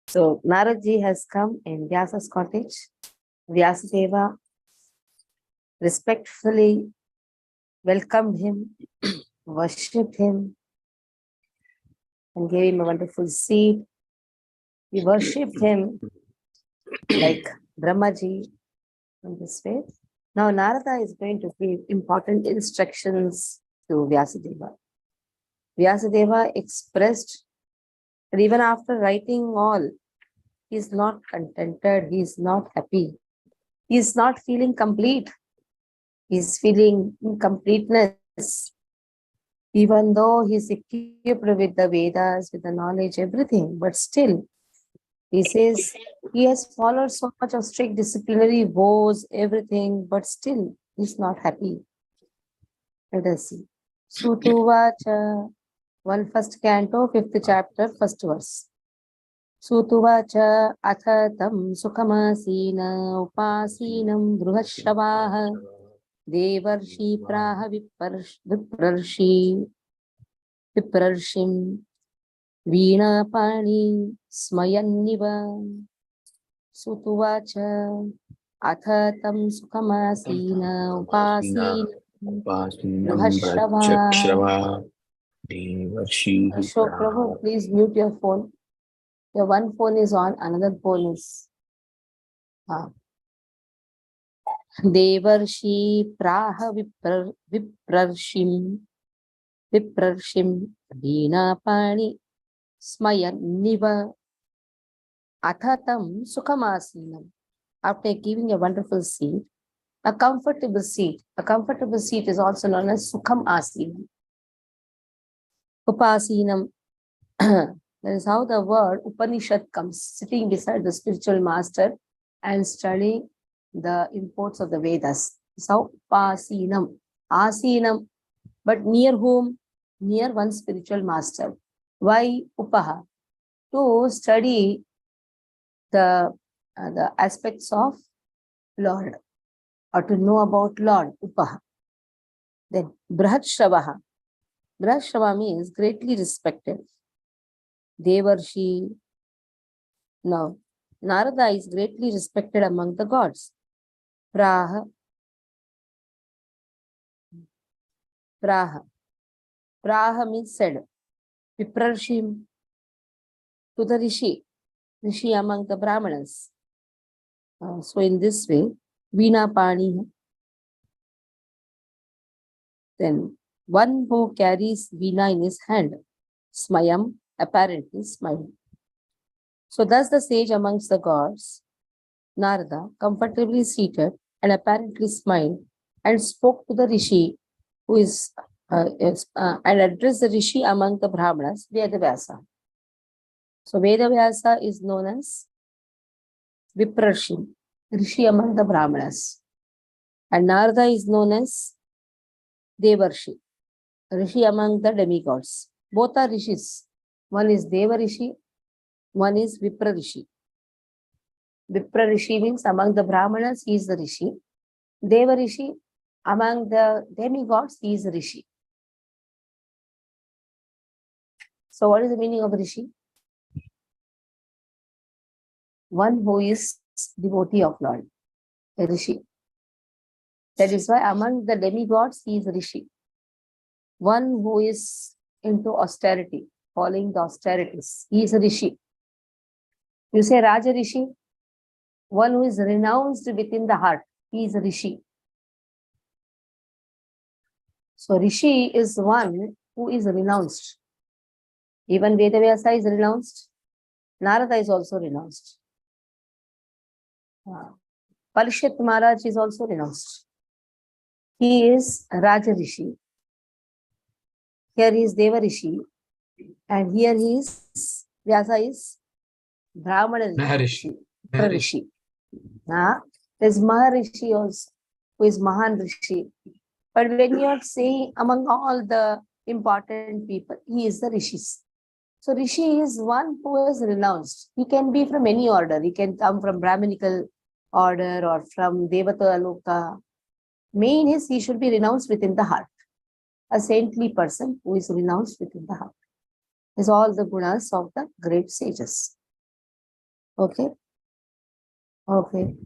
So Naradji has come in Vyasa's cottage. Vyasadeva respectfully welcomed him, worshipped him, and gave him a wonderful seat. He worshipped him like Brahmaji in this way. Now Narada is going to give important instructions to Vyasadeva. Vyasadeva expressed that even after writing all, he is not contented, he is not happy, he is not feeling complete, he is feeling incompleteness. Even though he is equipped with the Vedas, with the knowledge, everything, but still, he says he has followed so much of strict disciplinary vows, everything, but still he is not happy. Let us see. Sutuvacha, first canto, 5th chapter, 1st verse. Sutuvacha athatam sukhamasina upasinam bruhashavaha devarshi praha viprarshim Veena-pani smayanniva. Sutuvacha athatam sukhamasina upasina bruhashava. Ashok Prabhu, please mute your phone. Your one phone is on, another phone is. Devarshi praha viprarshim Veena-pani smayanniva athatam sukamasinam. After giving a wonderful seat, a comfortable seat. A comfortable seat is also known as sukham asinam. Upasinam. That is how the word Upanishad comes, sitting beside the spiritual master and studying the imports of the Vedas. So Upasinam, Asinam, but near whom? Near one spiritual master. Why Upaha? To study the aspects of Lord, or to know about Lord, Upaha. Then Brahadshavaha. Brahadshava means greatly respected. Devarshi. Now, Narada is greatly respected among the gods. Praha. Praha. Praha means said. Viprarshim. To the Rishi. Rishi among the Brahmanas. So in this way, Veena-pani. Then one who carries Veena in his hand. Smayam, apparently smiling. So thus the sage amongst the gods, Narada, comfortably seated and apparently smiled and spoke to the Rishi who is and addressed the Rishi among the Brahmanas, Vedavyasa. So Vedavyasa is known as Viprarshi, Rishi among the Brahmanas. And Narada is known as Devarshi, Rishi among the demigods. Both are Rishis. One is Deva Rishi, one is Vipra Rishi. Vipra Rishi means among the Brahmanas, he is the Rishi. Deva Rishi, among the demigods, he is the Rishi. So what is the meaning of Rishi? One who is devotee of Lord, a Rishi. That is why among the demigods, he is Rishi. One who is into austerity, following the austerities, he is a Rishi. You say Raja Rishi, one who is renounced within the heart, he is a Rishi. So Rishi is one who is renounced. Even Vedavyasa is renounced. Narada is also renounced. Parishit Maharaj is also renounced. He is Raja Rishi. Here he is Deva Rishi. And here he is, Vyasa is Brahmana Rishi. Rishi. There's Maharishi also, who is Mahan Rishi. But when you are saying among all the important people, he is the Rishis. So Rishi is one who is renounced. He can be from any order. He can come from Brahminical order or from Devata Aloka. Main is he should be renounced within the heart. A saintly person who is renounced within the heart. Is all the gunas of the great sages. Okay. Okay.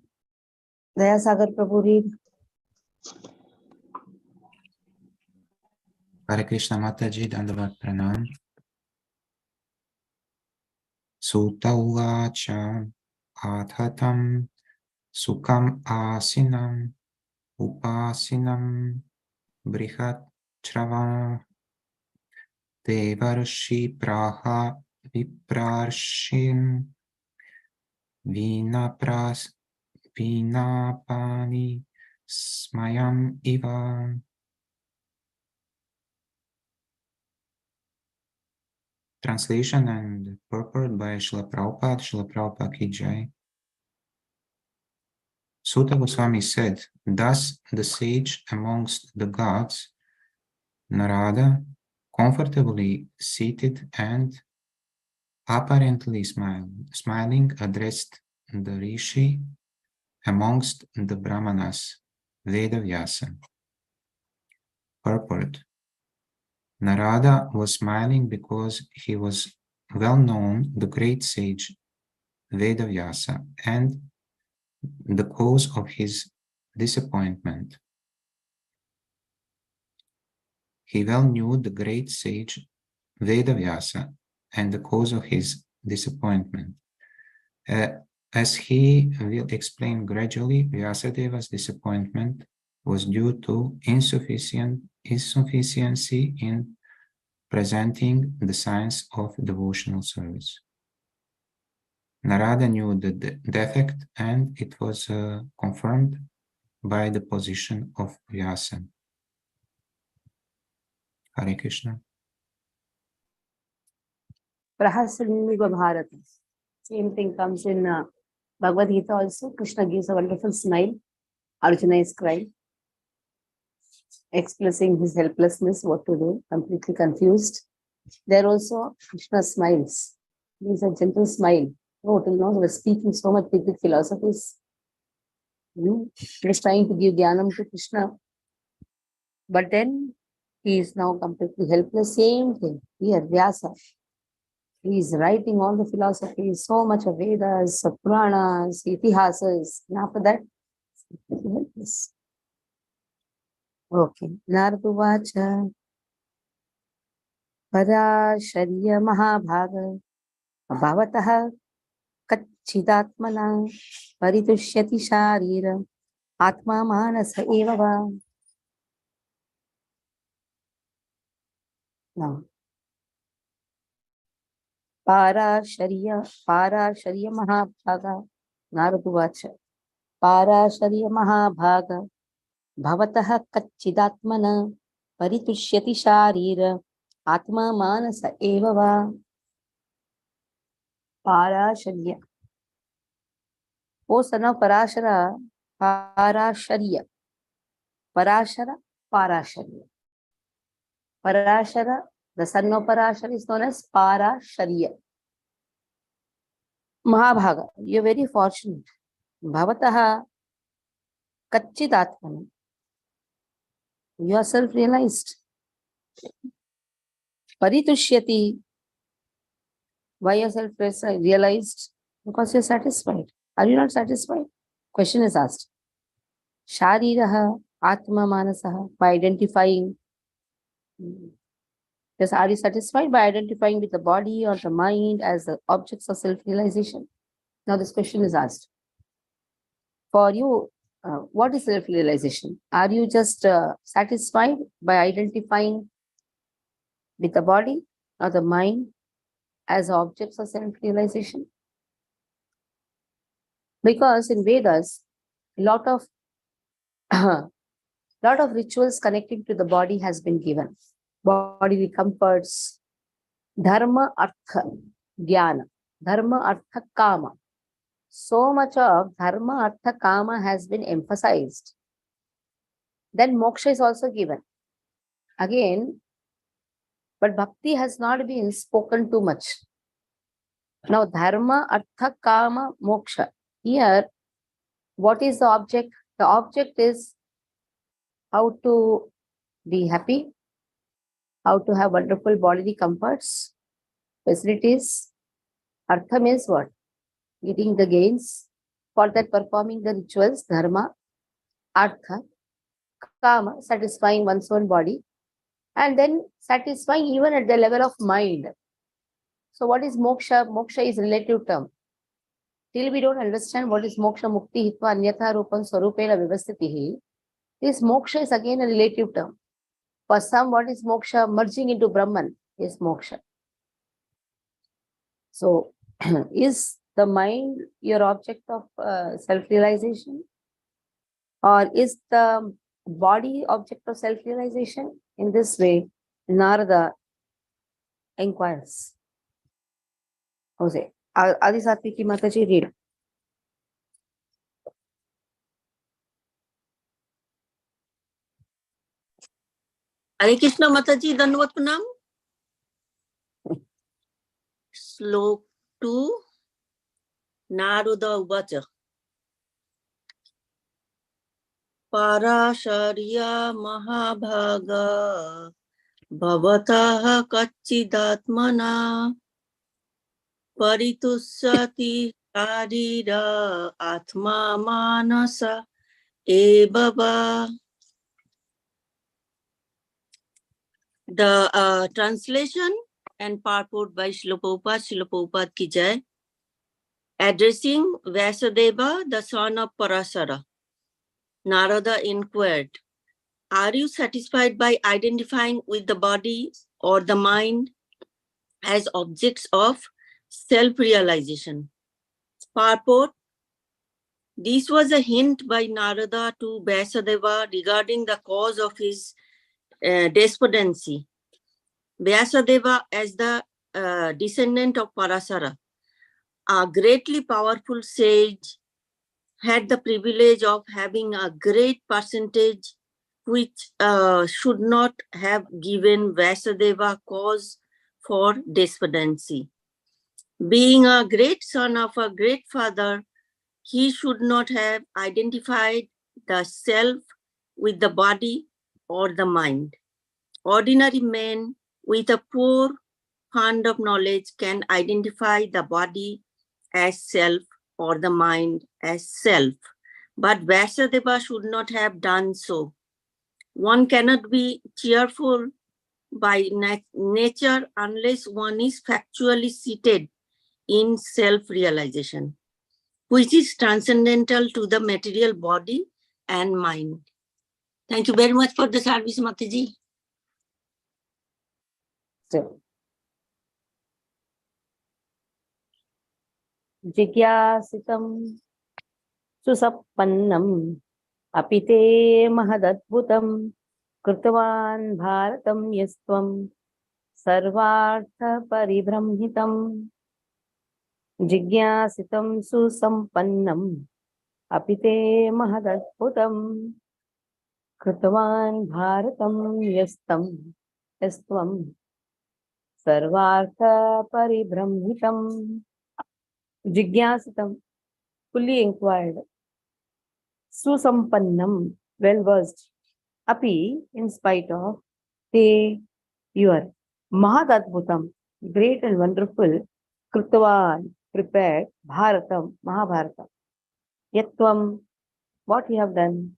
Daya Sagar Prabhu, read. Hare Krishna Mataji, Dandavat Pranam. Sutta uvacha athatam sukam asinam upasinam brihat chravam devarshi praha viprarshim vinapras vinapani smayam iva. Translation and purport by Srila Prabhupada Ki Jai. Sutta Goswami said, thus the sage amongst the gods, Narada, comfortably seated and apparently smiling, addressed the rishi amongst the Brahmanas, Vedavyasa. Purport. Narada was smiling because he was well known, the great sage Vedavyasa, and the cause of his disappointment. He well knew the great sage Vedavyasa and the cause of his disappointment. As he will explain gradually, Vyasadeva's disappointment was due to insufficiency in presenting the science of devotional service. Narada knew the defect, and it was confirmed by the position of Vyasa. Hare Krishna. Prahasaniva Bharata. Same thing comes in Bhagavad Gita also. Krishna gives a wonderful smile. Arjuna is crying, expressing his helplessness, what to do, completely confused. There also Krishna smiles. He's a gentle smile. Oh, till now, we're speaking so much big philosophies. He's trying to give Jnanam to Krishna. But then he is now completely helpless. Same thing here, Vyasa. He is writing all the philosophies, so much of Vedas, of Puranas, Itihasas. And after that, helpless. Okay. Narduvacha Parasharya Mahabhaga Bhavataha Kacchidatmana Paritushyati Sharira Atma Manasa Evava. Now, Parasharya Mahabhaga Narduvacha Parasharya Mahabhaga Bhavataha Kacchidatmana Paritushyati Sharira Atma Manasa Evava. Parasharya. O son of Parashara, Parasharya. Parashara, Parasharya. Parashara, the son of Parashara is known as Parasharya. Mahabhaga, you're very fortunate. Bhavataha Kacchidatmana. You are self-realized. Paritushyati. Why you are self-realized? Because you're satisfied. Are you not satisfied? Question is asked. Shariraha Atma Manasaha. By identifying. Yes, are you satisfied by identifying with the body or the mind as the objects of self-realization? Now this question is asked. For you, what is self-realization? Are you just satisfied by identifying with the body or the mind as objects of self-realization? Because in Vedas, a lot of rituals connecting to the body has been given. Bodily comforts, dharma, artha, jnana, dharma, artha, kama. So much of dharma, artha, kama has been emphasized. Then moksha is also given. Again, but bhakti has not been spoken too much. Now, dharma, artha, kama, moksha. Here, what is the object? The object is how to be happy, how to have wonderful bodily comforts, facilities. Artha means what? getting the gains, for that performing the rituals, dharma, artha, kama, satisfying one's own body, and then satisfying even at the level of mind. So what is moksha? Moksha is relative term. Till we don't understand what is moksha, mukti, hitva, anyatha, rupam, swarupena, vivastitihi, this moksha is again a relative term. For some, what is moksha? Merging into Brahman is moksha. So, is the mind your object of self-realization? Or is the body object of self-realization? In this way, Narada inquires. Jose, Adi Satwiki Mataji, read. हरे कृष्ण माताजी दंडवत प्रणाम श्लोक 2 नारद उवाच पराशर्या महाभाग भवतः कच्चिदात्मना परितुष्यति शारीर आत्मा मानस एव वा. The translation and purport by Srila Prabhupada ki jai. Addressing Vyasadeva, the son of Parasara, Narada inquired, "Are you satisfied by identifying with the body or the mind as objects of self-realization?" Purport: this was a hint by Narada to Vyasadeva regarding the cause of his despondency. Vyasadeva, as the descendant of Parasara, a greatly powerful sage, had the privilege of having a great percentage which should not have given Vyasadeva cause for despondency. Being a great son of a great father, he should not have identified the self with the body or the mind. Ordinary men with a poor fund of knowledge can identify the body as self or the mind as self, but Vyasadeva should not have done so. One cannot be cheerful by nature unless one is factually seated in self-realization, which is transcendental to the material body and mind. Thank you very much for the service, Mataji. So, जिज्ञासितं सुसम्पन्नम् अपि ते महदद्भुतं कृतवान् भारतं यस्त्वं सर्वार्थपरिब्रह्मितं. जिज्ञासितं सुसम्पन्नम् अपि ते महदद्भुतं कृतवान् भारतं यस्त्वं सर्वार्थपरिब्रह्मितं. Jigyasitam, fully inquired. Susampannam, well versed. Api, in spite of, te, your. Mahadadbhutam, great and wonderful. Kritavan, prepared. Bharatam, Mahabharata. Yatvam, what you have done.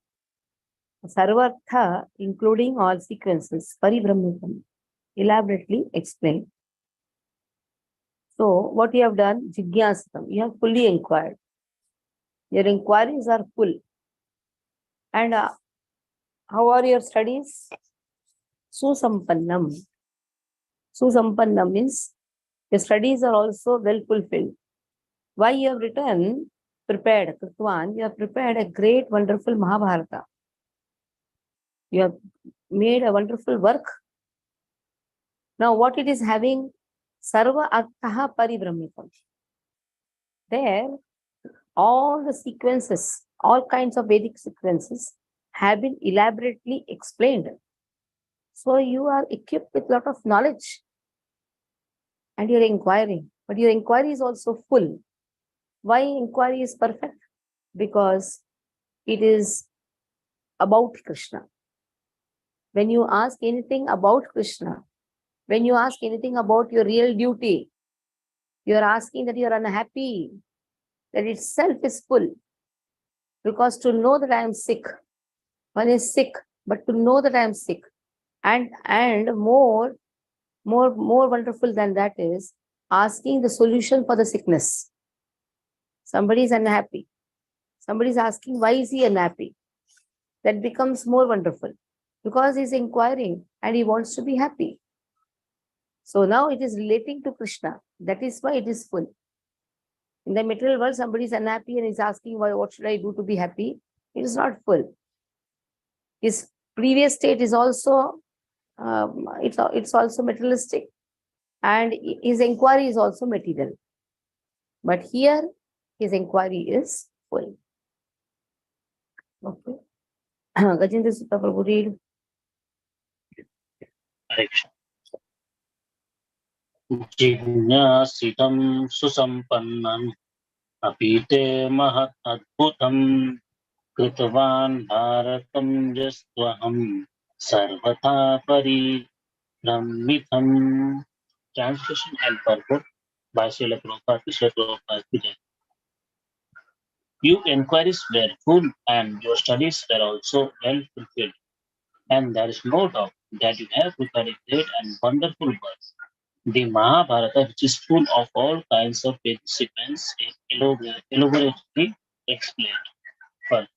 Sarvartha, including all sequences. Paribrahmitam, elaborately explained. So, what you have done, jigyasitam, you have fully inquired. Your inquiries are full. And how are your studies? Susampannam. Susampannam means your studies are also well fulfilled. Why you have written, prepared, Kritwan, you have prepared a great, wonderful Mahabharata. You have made a wonderful work. Now, what it is having? Sarva Arthaha Paribrahmitam. There, all the sequences, all kinds of Vedic sequences have been elaborately explained. So you are equipped with a lot of knowledge and you're inquiring, but your inquiry is also full. Why inquiry is perfect? Because it is about Krishna. When you ask anything about Krishna, when you ask anything about your real duty, you're asking that you're unhappy. that itself is full. Because to know that I am sick, one is sick, but to know that I am sick, and more wonderful than that is asking the solution for the sickness. Somebody is unhappy. Somebody is asking, why is he unhappy? That becomes more wonderful because he's inquiring and he wants to be happy. So now it is relating to Krishna. That is why it is full. In the material world, somebody is unhappy and is asking, why, what should I do to be happy? It is not full. His previous state is also, it's also materialistic, and his inquiry is also material. But here, his inquiry is full. Okay. Gajendra Sutta Prabhu, read. जिज्ञासितं सुसम्पन्नम् अपीते महत् अद्भुतं कृतवान् भारतं यस्त्वहं सर्वथा परिभ्रमितम्. Translation and purport by Srila Prabhupada. Your inquiries were full and your studies were also well fulfilled. And there is no doubt that you have prepared a great and wonderful work. The Mahabharata, which is full of all kinds of sequence, is elaborately explained. First,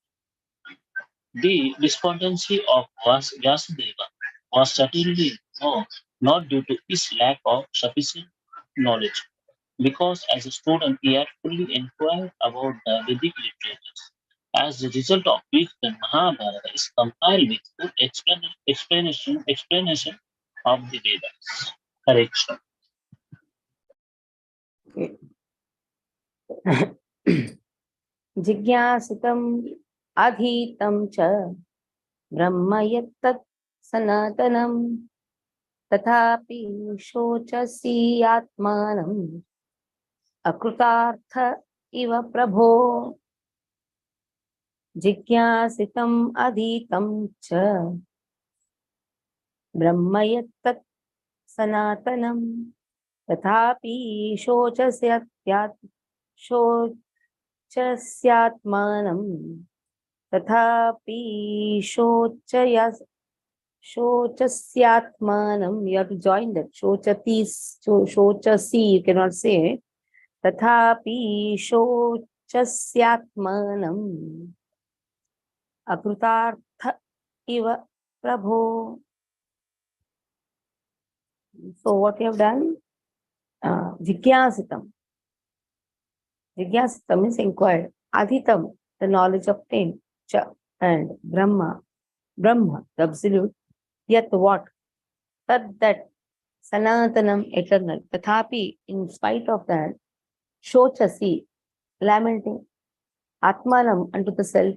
the despondency of Vasudeva was certainly not due to his lack of sufficient knowledge, because as a student he had fully inquired about the Vedic literatures, as the result of which the Mahabharata is compiled with full explanation of the Vedas. Hare Krishna. जिज्ञासितम् अधीतं च ब्रह्म यत्तत् सनातनम् तथापि शोचसि आत्मानम् अकृतार्थ इव प्रभो. जिज्ञासितम् अधीतं च ब्रह्म यत्तत् सनातनम् तथापि शोचस्यात्मानं तथापि शोचस्यात्मानं. You have to join that. Shochasi, you cannot say. तथापि शोचस्यात्मानं अकृतार्थ इव प्रभो. So what you have done? Jigyasitam. Jigyasitam means inquired. Adhitam, the knowledge obtained. Cha, and Brahma, the absolute. Yet what? That Sanatanam, eternal. Tathapi, in spite of that, Shochasi, lamenting. Atmanam, unto the self.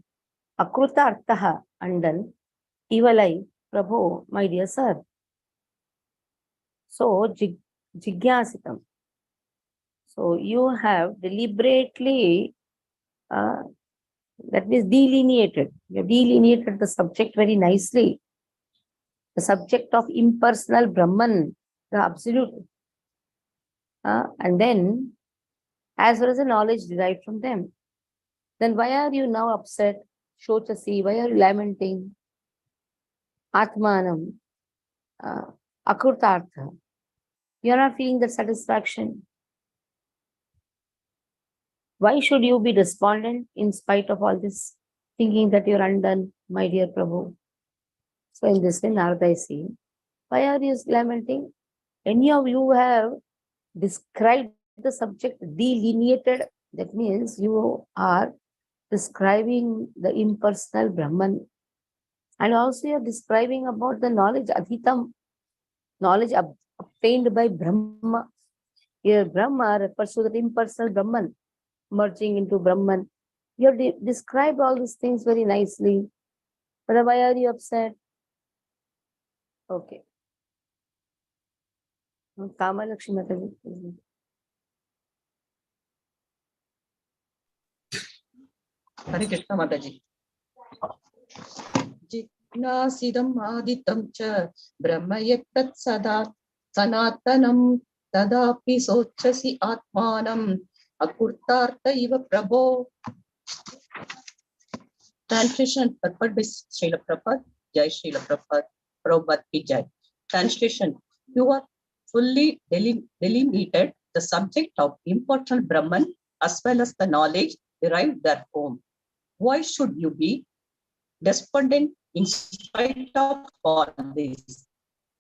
Akruta artaha, undone. Evil eye, Prabhu, my dear sir. So, Jigyasitam. So, you have deliberately, that means delineated. You have delineated the subject very nicely. The subject of impersonal Brahman, the absolute. And then, as well as the knowledge derived from them. Then why are you now upset? Shochasi, why are you lamenting? Atmanam, Akrutartha. You are not feeling that satisfaction. Why should you be despondent in spite of all this, thinking that you are undone, my dear Prabhu? So in this way, Narada is saying, why are you lamenting? Any of you have described the subject, delineated. That means you are describing the impersonal Brahman. And also you are describing about the knowledge, Adhitam, knowledge obtained by Brahma. Here Brahma refers to the impersonal Brahman, merging into Brahman. You have described all these things very nicely. But why are you upset? Okay. Kama Lakshmi Mataji. Hare Krishna Mataji. Jignasidam aditam cha brahma yattat sada sanatanam tadapi sochasi atmanam akurtartha iva prabho. Translation and purport by Srila Prabhupada. Jai Srila Prabhupada. Prabhupada ki Jai. Translation. You are fully delineated the subject of impersonal Brahman as well as the knowledge derived therefrom. Why should you be despondent in spite of all this,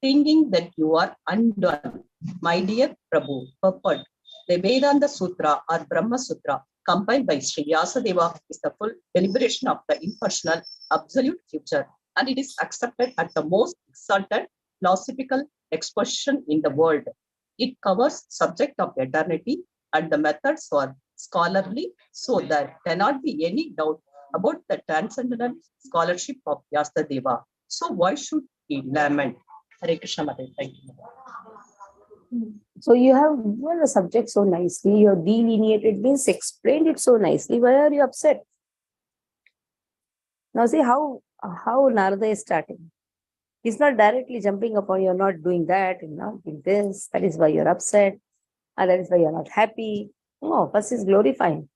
thinking that you are undone? My dear Prabhu, purport. The Vedanta Sutra or Brahma Sutra compiled by Sri Vyasadeva is the full deliberation of the impersonal absolute future, and it is accepted as the most exalted philosophical exposition in the world. It covers subject of eternity and the methods are scholarly, so there cannot be any doubt about the transcendental scholarship of Vyasadeva. So why should he lament? Hare Krishna Mataji, thank you. So you have given the subject so nicely, you have delineated, means explained it so nicely. Why are you upset? Now see how Narada is starting. He's not directly jumping upon, you're not doing that, you're not doing this, that is why you're upset, and that is why you're not happy. No, first is glorifying.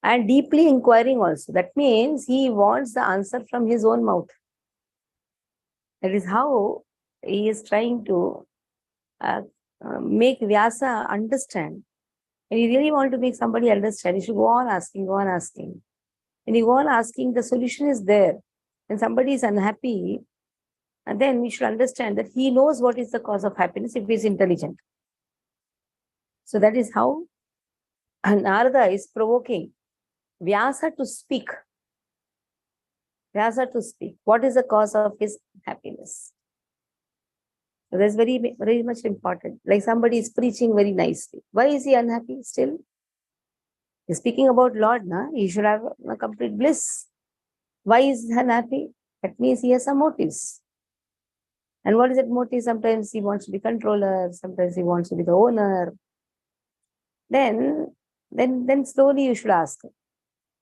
And deeply inquiring also. That means he wants the answer from his own mouth. That is how he is trying to make Vyasa understand. And you really want to make somebody understand, you should go on asking, go on asking. When you go on asking, the solution is there. When somebody is unhappy, and then we should understand that he knows what is the cause of happiness if he is intelligent. So that is how Narada is provoking Vyasa to speak. Vyasa to speak. What is the cause of his happiness? So that's very, very much important. Like somebody is preaching very nicely. Why is he unhappy still? He's speaking about Lord, na? He should have a complete bliss. Why is he unhappy? That means he has some motives. And what is that motive? Sometimes he wants to be controller, sometimes he wants to be the owner. Then slowly you should ask,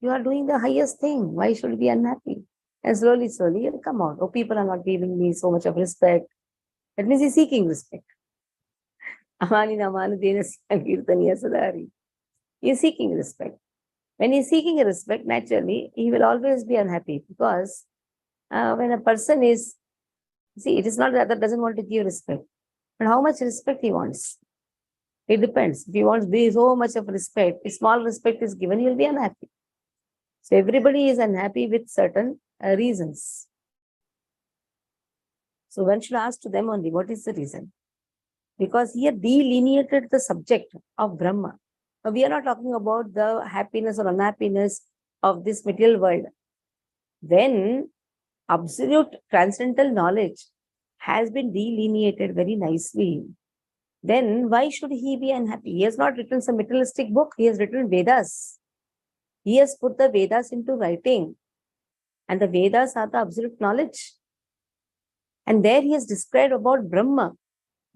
you are doing the highest thing. Why should you be unhappy? And slowly you'll come out. Oh, people are not giving me so much of respect. That means he's seeking respect. He's seeking respect. When he's seeking respect, naturally, he will always be unhappy because when a person is, see, it is not that doesn't want to give respect, but how much respect he wants. It depends. If he wants so much of respect, if small respect is given, he'll be unhappy. So everybody is unhappy with certain reasons. So one should ask to them only, what is the reason? Because he had delineated the subject of Brahma. Now, we are not talking about the happiness or unhappiness of this material world. When absolute transcendental knowledge has been delineated very nicely, then why should he be unhappy? He has not written some materialistic book. He has written Vedas. He has put the Vedas into writing. And the Vedas are the absolute knowledge. And there he has described about Brahma.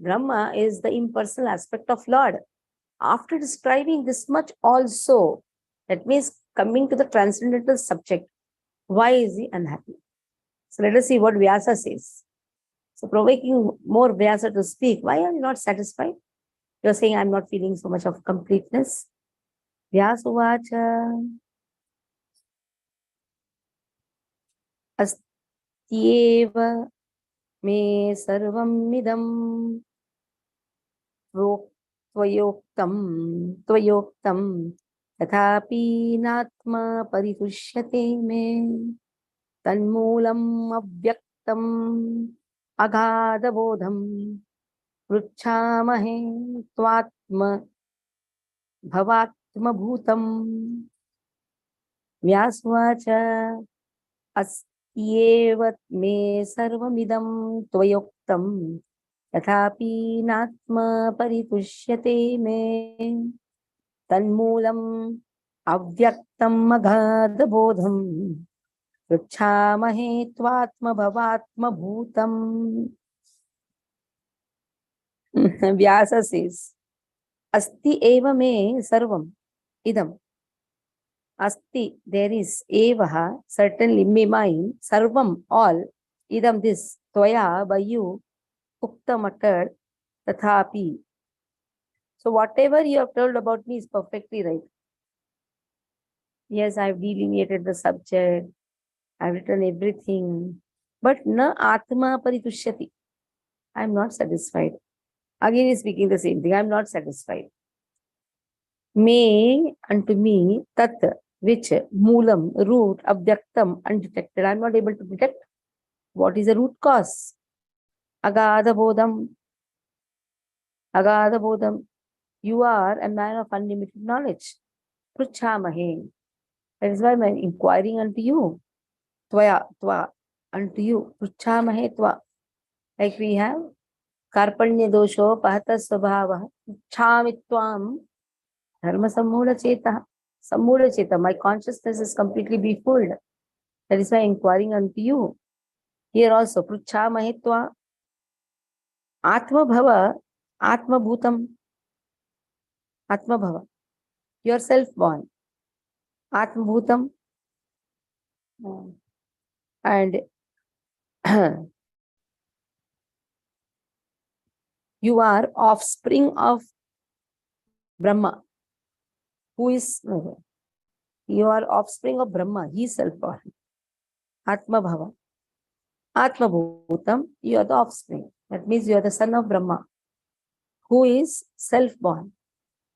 Brahma is the impersonal aspect of Lord. After describing this much also, that means coming to the transcendental subject, why is he unhappy? So let us see what Vyasa says. So provoking more Vyasa to speak, why are you not satisfied? You are saying, I'm not feeling so much of completeness. Vyasuvacha astyeva me sarvam midam tvayoktam tathapi natma paritushyate me tanmulam avyaktam agadabodham pruchhamahe tvatma bhavatma bhutam. Vyasuvacha astyeva me sarvamidam tvayoktam tathapi natma paritushyate me tanmulam avyaktam agadabodham pruchhamahe tvatma bhavatma bhutam. Vyasa says, Asti eva me sarvam idam. Asti, there is, evaha, certainly, me mine, sarvam, all, idam, this, tvaya, by you, uktam, uttered, tathapi. So whatever you have told about me is perfectly right. Yes, I've delineated the subject, I've written everything, but na atma paritushyati. I'm not satisfied. Again, he's speaking the same thing. I'm not satisfied. May unto me tat, which moolam, root, abhyaktam, undetected. I'm not able to detect what is the root cause. Agada bodham. Agada bodham. You are a man of unlimited knowledge. Pruchamahe. That is why I'm inquiring unto you. Tva, unto you. Pruchamahe tva. Like we have Karpanya dosho pahata svabhava. Pruchamitvam. Dharma sammula cheta. Sammula cheta. My consciousness is completely befooled. That is why I'm inquiring unto you. Here also, Pruchamahe tva. Atma bhava. Atma bhutam. Atma bhava. Yourself born. Atma bhutam. And you are offspring of Brahma, who is, you are offspring of Brahma, he is self-born. Atma Bhava. Atma Bhutam, you are the offspring. That means you are the son of Brahma, who is self-born.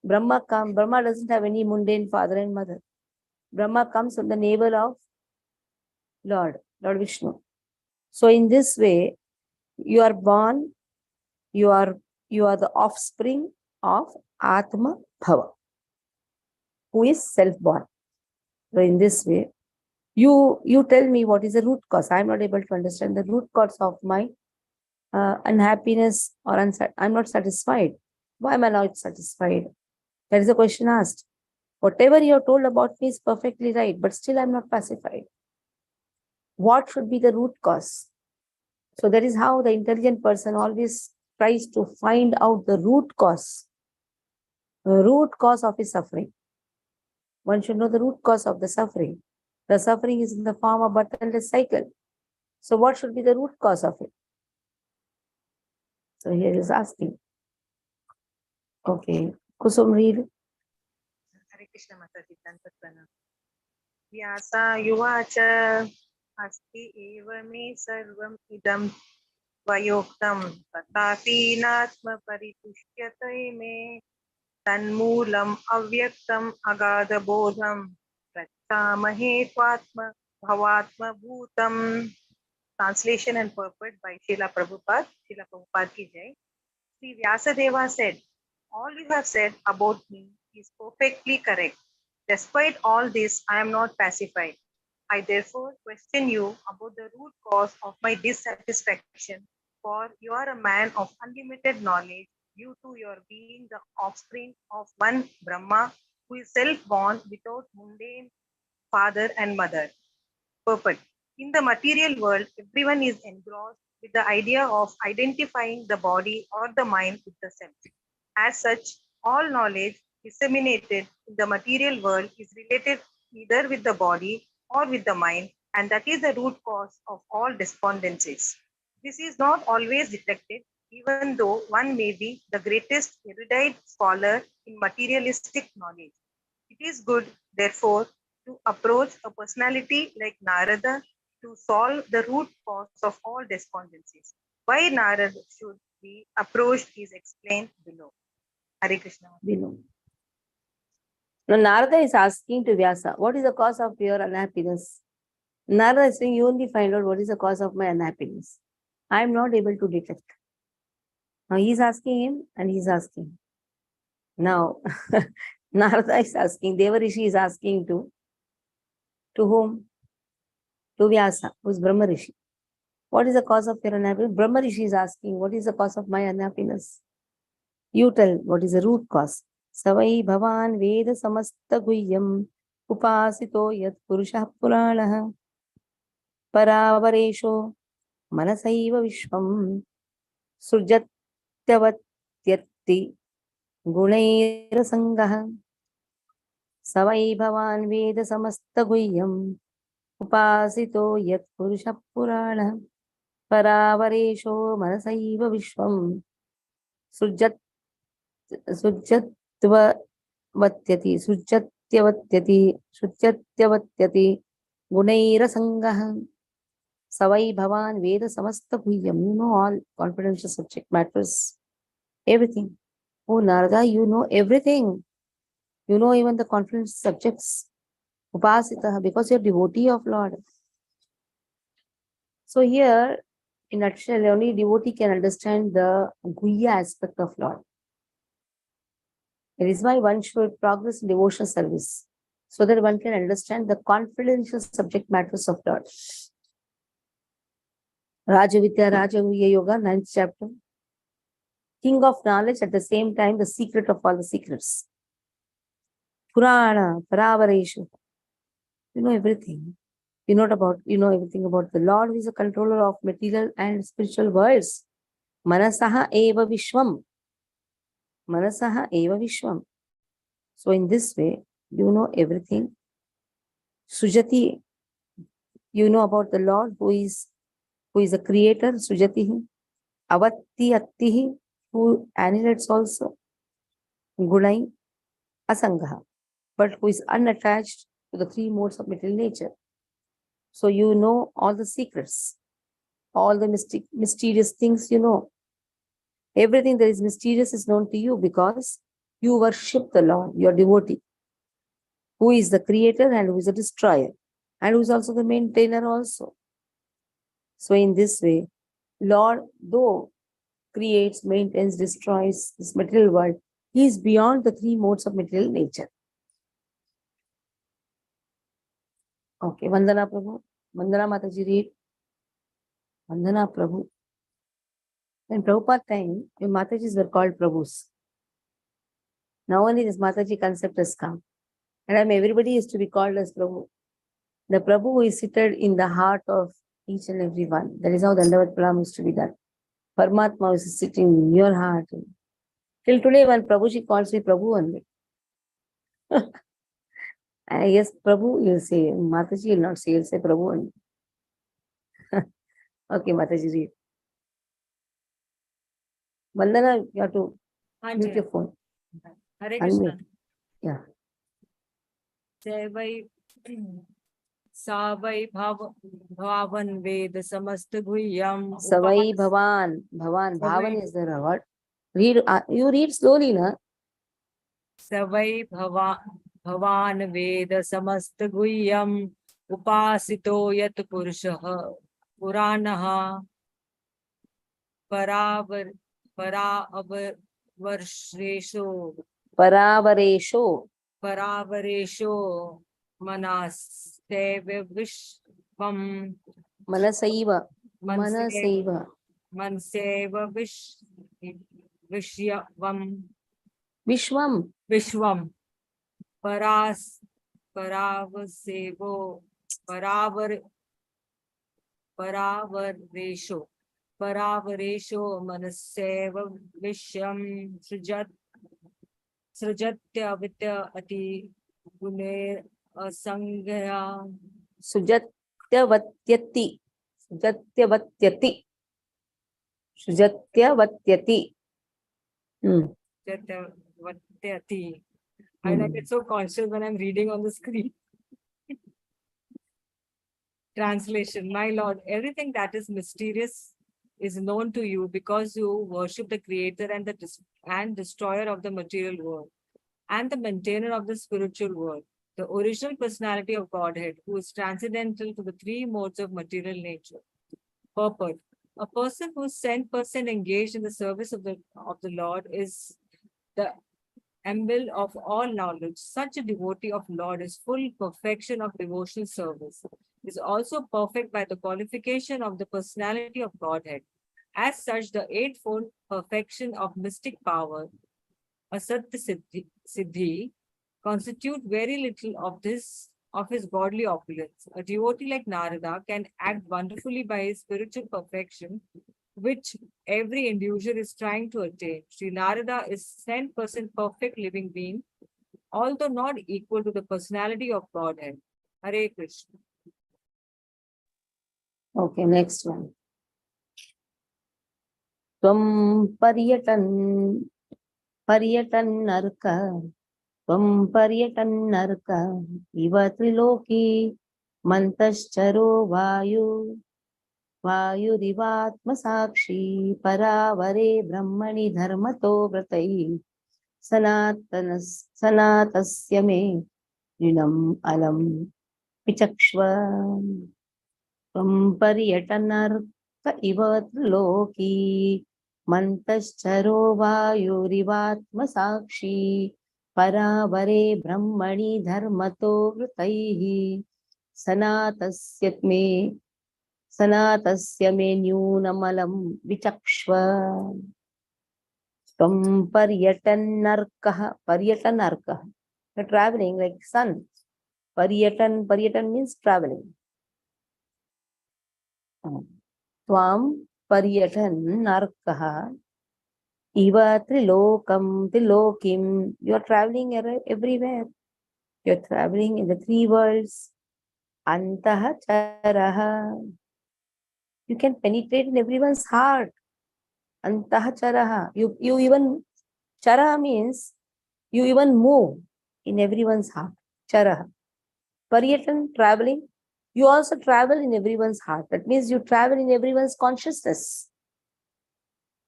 Brahma doesn't have any mundane father and mother. Brahma comes from the navel of Lord Vishnu. So in this way, you are born, you are the offspring of Atma Bhava, who is self-born. So in this way, you tell me what is the root cause. I'm not able to understand the root cause of my unhappiness or I'm not satisfied. Why am I not satisfied? That is the question asked. Whatever you have told about me is perfectly right, but still I'm not pacified. What should be the root cause? So that is how the intelligent person always tries to find out the root cause of his suffering. One should know the root cause of the suffering. The suffering is in the form of birth and death cycle. So what should be the root cause of it? So here is asking. Okay. Kusum, read. Hare Krishna Mataji, Tantatana. Vyasa yuvacha asti eva me sarvam idam vayoktam tatapi natma paritushyate me tanmulam avyaktam agada bodham prachamahe twatma bhavatma bhutam. Translation and purport by Srila Prabhupada. Srila Prabhupada ki jai. Sri Vyasadeva said, all you have said about me is perfectly correct. Despite all this, I am not pacified. I therefore question you about the root cause of my dissatisfaction, for you are a man of unlimited knowledge due to your being the offspring of one Brahma who is self-born without mundane father and mother. Purport. In the material world, everyone is engrossed with the idea of identifying the body or the mind with the self. As such, all knowledge disseminated in the material world is related either with the body or with the mind, and that is the root cause of all despondencies. This is not always detected, even though one may be the greatest erudite scholar in materialistic knowledge. It is good, therefore, to approach a personality like Narada to solve the root cause of all despondencies. Why Narada should be approached is explained below. Hare Krishna. Below. Now Narada is asking to Vyasa, what is the cause of your unhappiness? Narada is saying, you only find out what is the cause of my unhappiness. I am not able to detect. Now he is asking him and he is asking. Now Narada is asking, Devarishi is asking to whom? To Vyasa, who is Brahma Rishi. What is the cause of your unhappiness? Brahma Rishi is asking, what is the cause of my unhappiness? You tell, what is the root cause? Savai bhavan veda samasta guhyam upasito yat purushah puranaha paravaresho manasaiva vishvam sujatyavattyati gunairasangah. Savai bhavan veda samasta guhyam upasito yat purushah puranaha paravaresho manasaiva vishvam sujat Sujjatvatyati, Sujjatyavyati, Gunairasangah, Savai Bhavan, Veda Samasta Guhyam. You know all confidential subject matters, everything. Oh, Narada, you know everything. You know even the confidential subjects. Upasita, because you're devotee of Lord. So here, in a nutshell, only devotee can understand the Guhya aspect of Lord. It is why one should progress in devotional service, so that one can understand the confidential subject matters of Lord. Rajavidya, Rajaguhya Yoga, 9th chapter. King of knowledge, at the same time, the secret of all the secrets. Purana, Paravareshu. You know everything. You know everything about the Lord, who is a controller of material and spiritual worlds. Manasaha eva vishwam. Manasaha eva vishwam. So in this way, you know everything. Sujati, you know about the Lord who is a creator, Sujatihi. Avatti Attihi, who annihilates also. Gunai Asangaha, but who is unattached to the three modes of material nature. So you know all the secrets, all the mysterious things you know. Everything that is mysterious is known to you because you worship the Lord, your devotee, who is the creator and who is the destroyer, and who is also the maintainer also. So in this way, Lord, though creates, maintains, destroys this material world, he is beyond the three modes of material nature. Okay, Vandana Prabhu. Vandana Mataji, read. Vandana Prabhu. In Prabhupada time, your Matajis were called Prabhus. Now only this Mataji concept has come. And everybody is to be called as Prabhu. The Prabhu who is seated in the heart of each and every one. That is how the Dandavat Pranam is to be done. Paramatma is sitting in your heart. Till today, when Prabhuji calls me Prabhu only. I guess Prabhu, you'll say. Mataji will not say, you'll say Prabhu only. Okay, Mataji, read. Vandana, you have to mute your phone. Hare Krishna. Unmute. Yeah. सा वै भावन वेद समस्त गुह्यम Savai Bhavan. Bhavan. Bhavan is the word. Read. You read slowly, na? सवै भवान वेद समस्त गुह्यम उपासितो यत पुरुषः पुराणः परावरेषु Paravaresho. मनस्तेव विश्वम Manasaiva. मनसेव Manasaiva. विश्वम Vishwam. विश्वम परावसेवो परावरेशो मनसेव विश्वम सृजत्यवित्य अति गुणे असंज्ञया Sujatyavathyati. Sujatyavathyati. Sujatyavathyati. सृजत्यवत्यति. I like it so conscious when I'm reading on the screen. Translation. My Lord, everything that is mysterious is known to you because you worship the creator and the destroyer of the material world and the maintainer of the spiritual world, the original personality of Godhead, who is transcendental to the three modes of material nature. Purport. A person who is 100% engaged in the service of the Lord is the emblem of all knowledge. Such a devotee of Lord is full perfection of devotional service, is also perfect by the qualification of the personality of Godhead. As such, the eightfold perfection of mystic power, Asatya Siddhi, constitute very little of his godly opulence. A devotee like Narada can act wonderfully by his spiritual perfection, which every individual is trying to attain. Sri Narada is 10% perfect living being, although not equal to the personality of Godhead. Hare Krishna. Okay, next one. Tvam paryatan पर्यटन्नर्क त्वं पर्यटन्नर्क इव त्रिलोकी मन्तश्चरो वायुरिवात्मसाक्षी परावरे ब्रह्मणि धर्मतो व्रतैः सनातस्य मे ऋणम् अलम् विचक्ष्व त्वं पर्यटनर्क इव त्रिलोकी मन्तश्चरो वायुरिवात्मसाक्षी परावरे ब्रह्मणि धर्मतो वृतैः सनातस्य मे न्यूनमलं विचक्ष्व त्वं पर्यटनर्कः You're traveling like sun. Paryatan means traveling. Tvam paryatannarkah iva trilokim. You are traveling everywhere. You are traveling in the three worlds. Antah charaha. You can penetrate in everyone's heart. Antah charaha. You even, charaha means you even move in everyone's heart. Charaha. Paryatan, traveling. You also travel in everyone's heart. That means you travel in everyone's consciousness.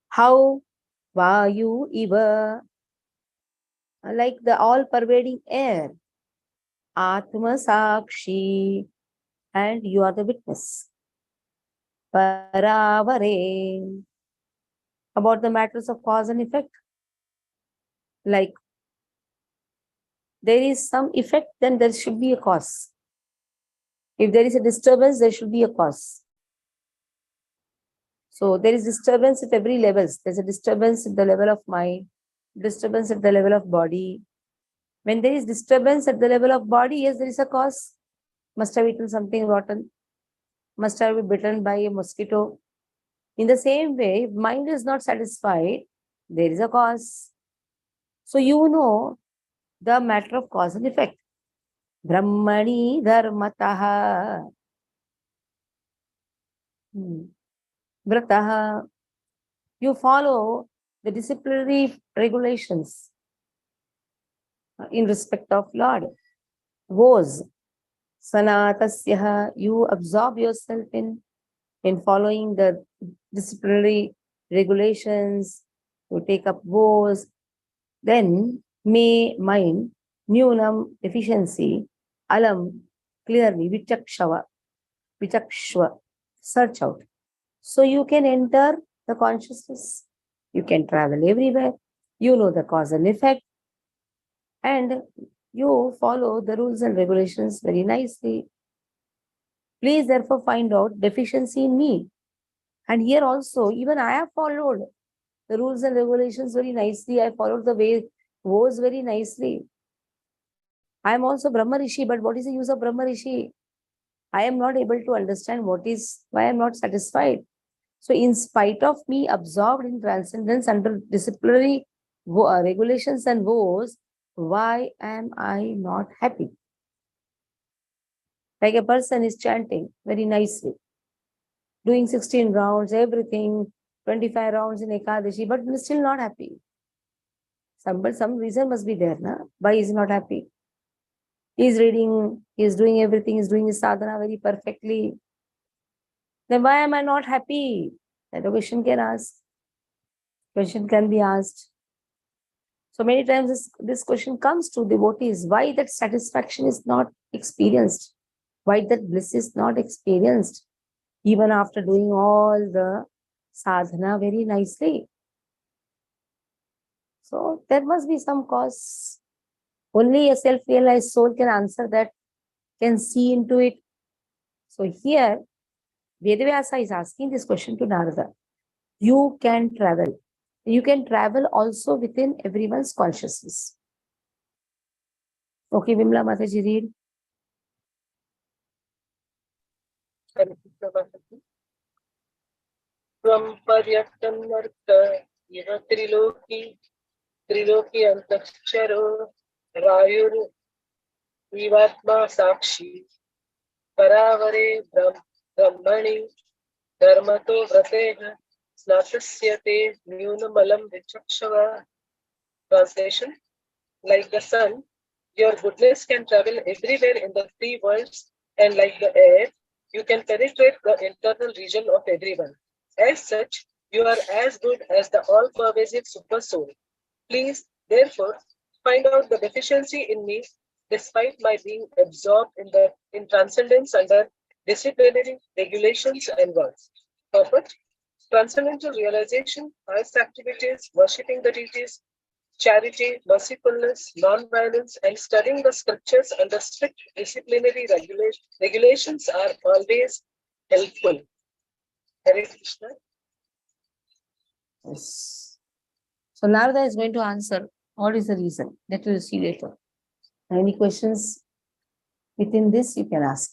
How? Vayu iva. Like the all-pervading air. Atma sakshi. And you are the witness. Paravare. About the matters of cause and effect. Like there is some effect, then there should be a cause. If there is a disturbance, there should be a cause. So there is disturbance at every level. There's a disturbance at the level of mind, disturbance at the level of body. When there is disturbance at the level of body, yes, there is a cause. Must have eaten something rotten. Must have been bitten by a mosquito. In the same way, if mind is not satisfied, there is a cause. So you know the matter of cause and effect. Brahmani dharmataha. Vrataha. You follow the disciplinary regulations in respect of Lord. Vows. Sanatasya. You absorb yourself in following the disciplinary regulations. You take up vows. Then may mind, Nunam, deficiency, alam, clearly, vichakshva, search out. So you can enter the consciousness. You can travel everywhere. You know the cause and effect. And you follow the rules and regulations very nicely. Please therefore find out deficiency in me. And here also, even I have followed the rules and regulations very nicely. I followed the vows very nicely. I am also Brahma Rishi, but what is the use of Brahma Rishi? I am not able to understand why I am not satisfied. So in spite of me absorbed in transcendence under disciplinary regulations and vows, why am I not happy? Like a person is chanting very nicely, doing 16 rounds, everything, 25 rounds in Ekadashi, but still not happy. Some reason must be there, na? Why is he not happy? He is reading, he is doing everything, he is doing his sadhana very perfectly. Then why am I not happy? That question can be asked. So many times this question comes to devotees, why that satisfaction is not experienced? Why that bliss is not experienced? Even after doing all the sadhana very nicely. So there must be some cause. Only a self-realized soul can answer that, can see into it. So here, Vedavyasa is asking this question to Narada. You can travel. You can travel also within everyone's consciousness. Okay, Vimla Mataji, read. त्वं पर्यटन्नर्क इव त्रिलोकी अन्तश्चरो वायुरिवात्मा साक्षी परावरे ब्रह्मणि धर्मतो व्रतेः स्नातस्य ते न्यूनमलं विचक्षव Translation: like the sun, your goodness can travel everywhere in the three worlds, and like the air, you can penetrate the internal region of everyone. As such, you are as good as the all-pervasive super soul. Please, therefore, find out the deficiency in me, despite my being absorbed in transcendence under disciplinary regulations and words. Purpose: transcendental realization, highest activities, worshipping the deities, charity, mercifulness, non-violence, and studying the scriptures under strict disciplinary regulations are always helpful. Hare Krishna. Yes. So Narada is going to answer what is the reason. That we will see later. Any questions within this you can ask.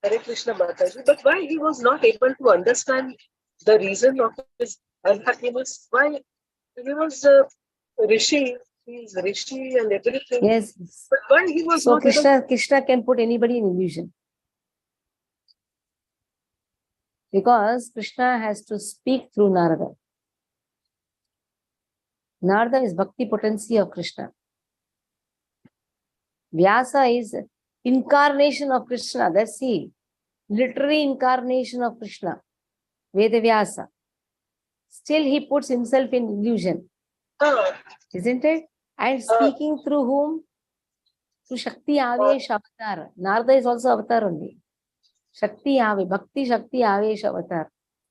Hare Krishna Mataji. But why he was not able to understand the reason of his unhappiness? Why he was a rishi, he's rishi and everything. Yes. But why he was So not able? Krishna can put anybody in illusion. Because Krishna has to speak through Narada. Narada is Bhakti potency of Krishna. Vyasa is incarnation of Krishna. That's he. Literary incarnation of Krishna. Veda Vyasa. Still he puts himself in illusion. Isn't it? And speaking through whom? Through Shakti Avesh Avatar. Narada is also Avatar only. Shakti Ave, Bhakti Shakti Avesh Avatar.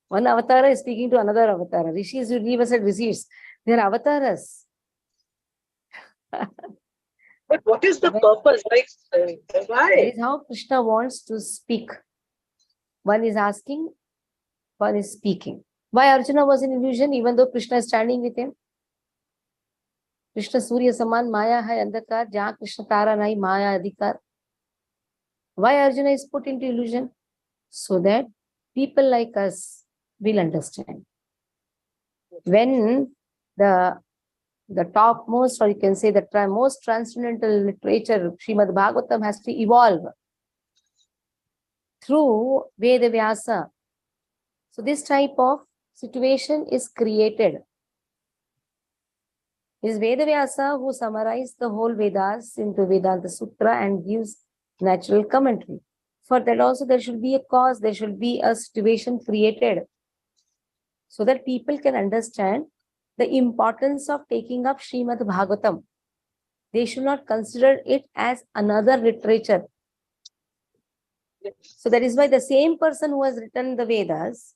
One avatar is speaking to another avatar. Rishis, you leave us at rishis. They are avatars. But what is the purpose? Like, That why? is how Krishna wants to speak. One is asking, one is speaking. Why Arjuna was in illusion even though Krishna is standing with him? Krishna Surya Saman Maya hai andhakar, jahan Krishna Tara nahi Maya adhikar. Why Arjuna is put into illusion? So that people like us will understand. When the topmost, or you can say the most transcendental literature, Srimad Bhagavatam, has to evolve through Veda Vyasa. So this type of situation is created. It is Veda Vyasa who summarized the whole Vedas into Vedanta Sutra and gives natural commentary. For that also there should be a cause, there should be a situation created so that people can understand the importance of taking up Srimad Bhagavatam. They should not consider it as another literature. So that is why the same person who has written the Vedas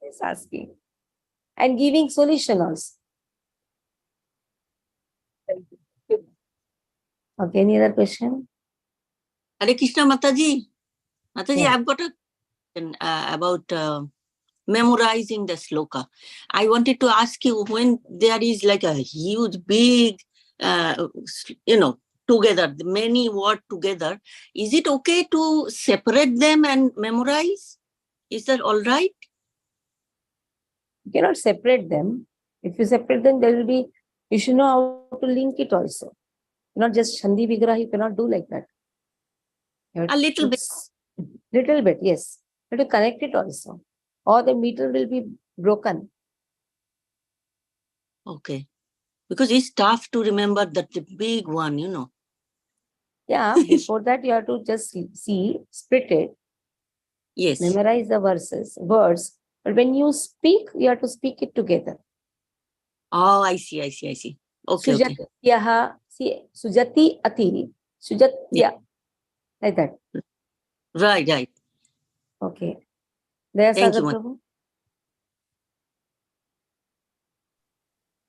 is asking and giving solution also. Okay, any other question? Hare Krishna Mataji. Mataji, Yeah. I've got a question about memorizing the sloka. I wanted to ask you, when there is like a huge, big, together, many words together, is it okay to separate them and memorize? Is that all right? You cannot separate them. If you separate them, there will be, you should know how to link it also. Not just Shandi Vigraha, you cannot do like that. A little bit. Little bit, yes. You have to connect it also. Or the meter will be broken. Okay. Because it's tough to remember that the big one, Yeah, before that you have to just see, split it. Yes. Memorize the words. But when you speak, you have to speak it together. Oh, I see. Okay, okay. See, Sujati Ati, Sujatya. Yeah. Like that. Right. Okay. There's Thank you, Sagar Prabhu.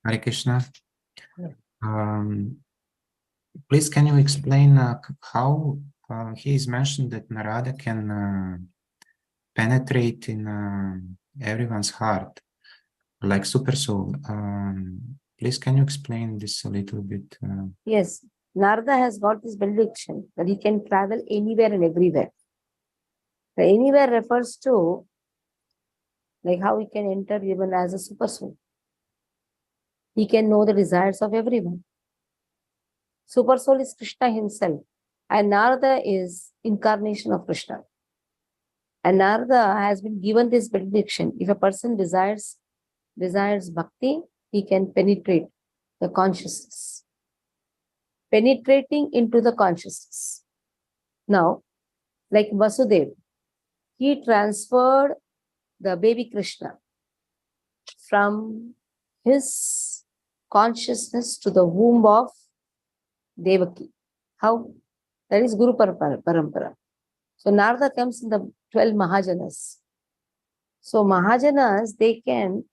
Hare Krishna. Yeah. Please, can you explain how he is mentioned that Narada can penetrate in everyone's heart, like super soul? Please, can you explain this a little bit? Yes. Narada has got this benediction that he can travel anywhere and everywhere. The anywhere refers to like how he can enter even as a super soul. He can know the desires of everyone. Super soul is Krishna himself. And Narada is incarnation of Krishna. And Narada has been given this benediction. If a person desires desires bhakti, he can penetrate the consciousness. Penetrating into the consciousness. Now, like Vasudev, he transferred the baby Krishna from his consciousness to the womb of Devaki. How? That is Guru Parampara. So Narada comes in the 12 Mahajanas. So Mahajanas, they can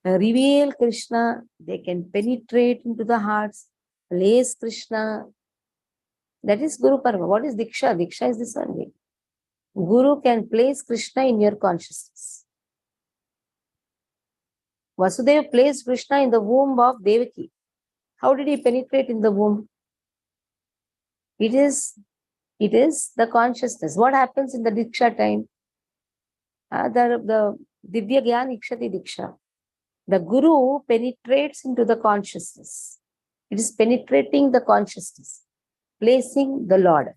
reveal Krishna, they can penetrate into the hearts, place Krishna. That is Guru Parampara. What is Diksha? Diksha is this only. Guru can place Krishna in your consciousness. Vasudeva placed Krishna in the womb of Devaki. How did he penetrate in the womb? It is the consciousness. What happens in the Diksha time? The Divya Gyan Ikshati Diksha. The Guru penetrates into the consciousness. It is penetrating the consciousness, placing the Lord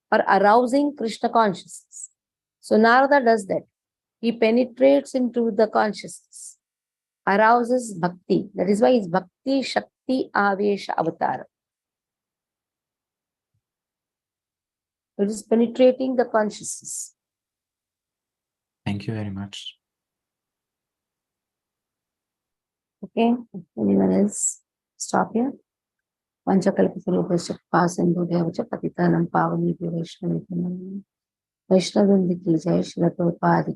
or arousing Krishna consciousness. So Narada does that. He penetrates into the consciousness, arouses bhakti. That is why it's Bhakti Shakti Avesha Avatar. It is penetrating the consciousness. Thank you very much. Okay, anyone else? Stop here. Panchakalpatarupasya Pasindhudevacha Patitanam Pavani Vaishnavi Vaishnavi ki jai Srila Prabhupada ki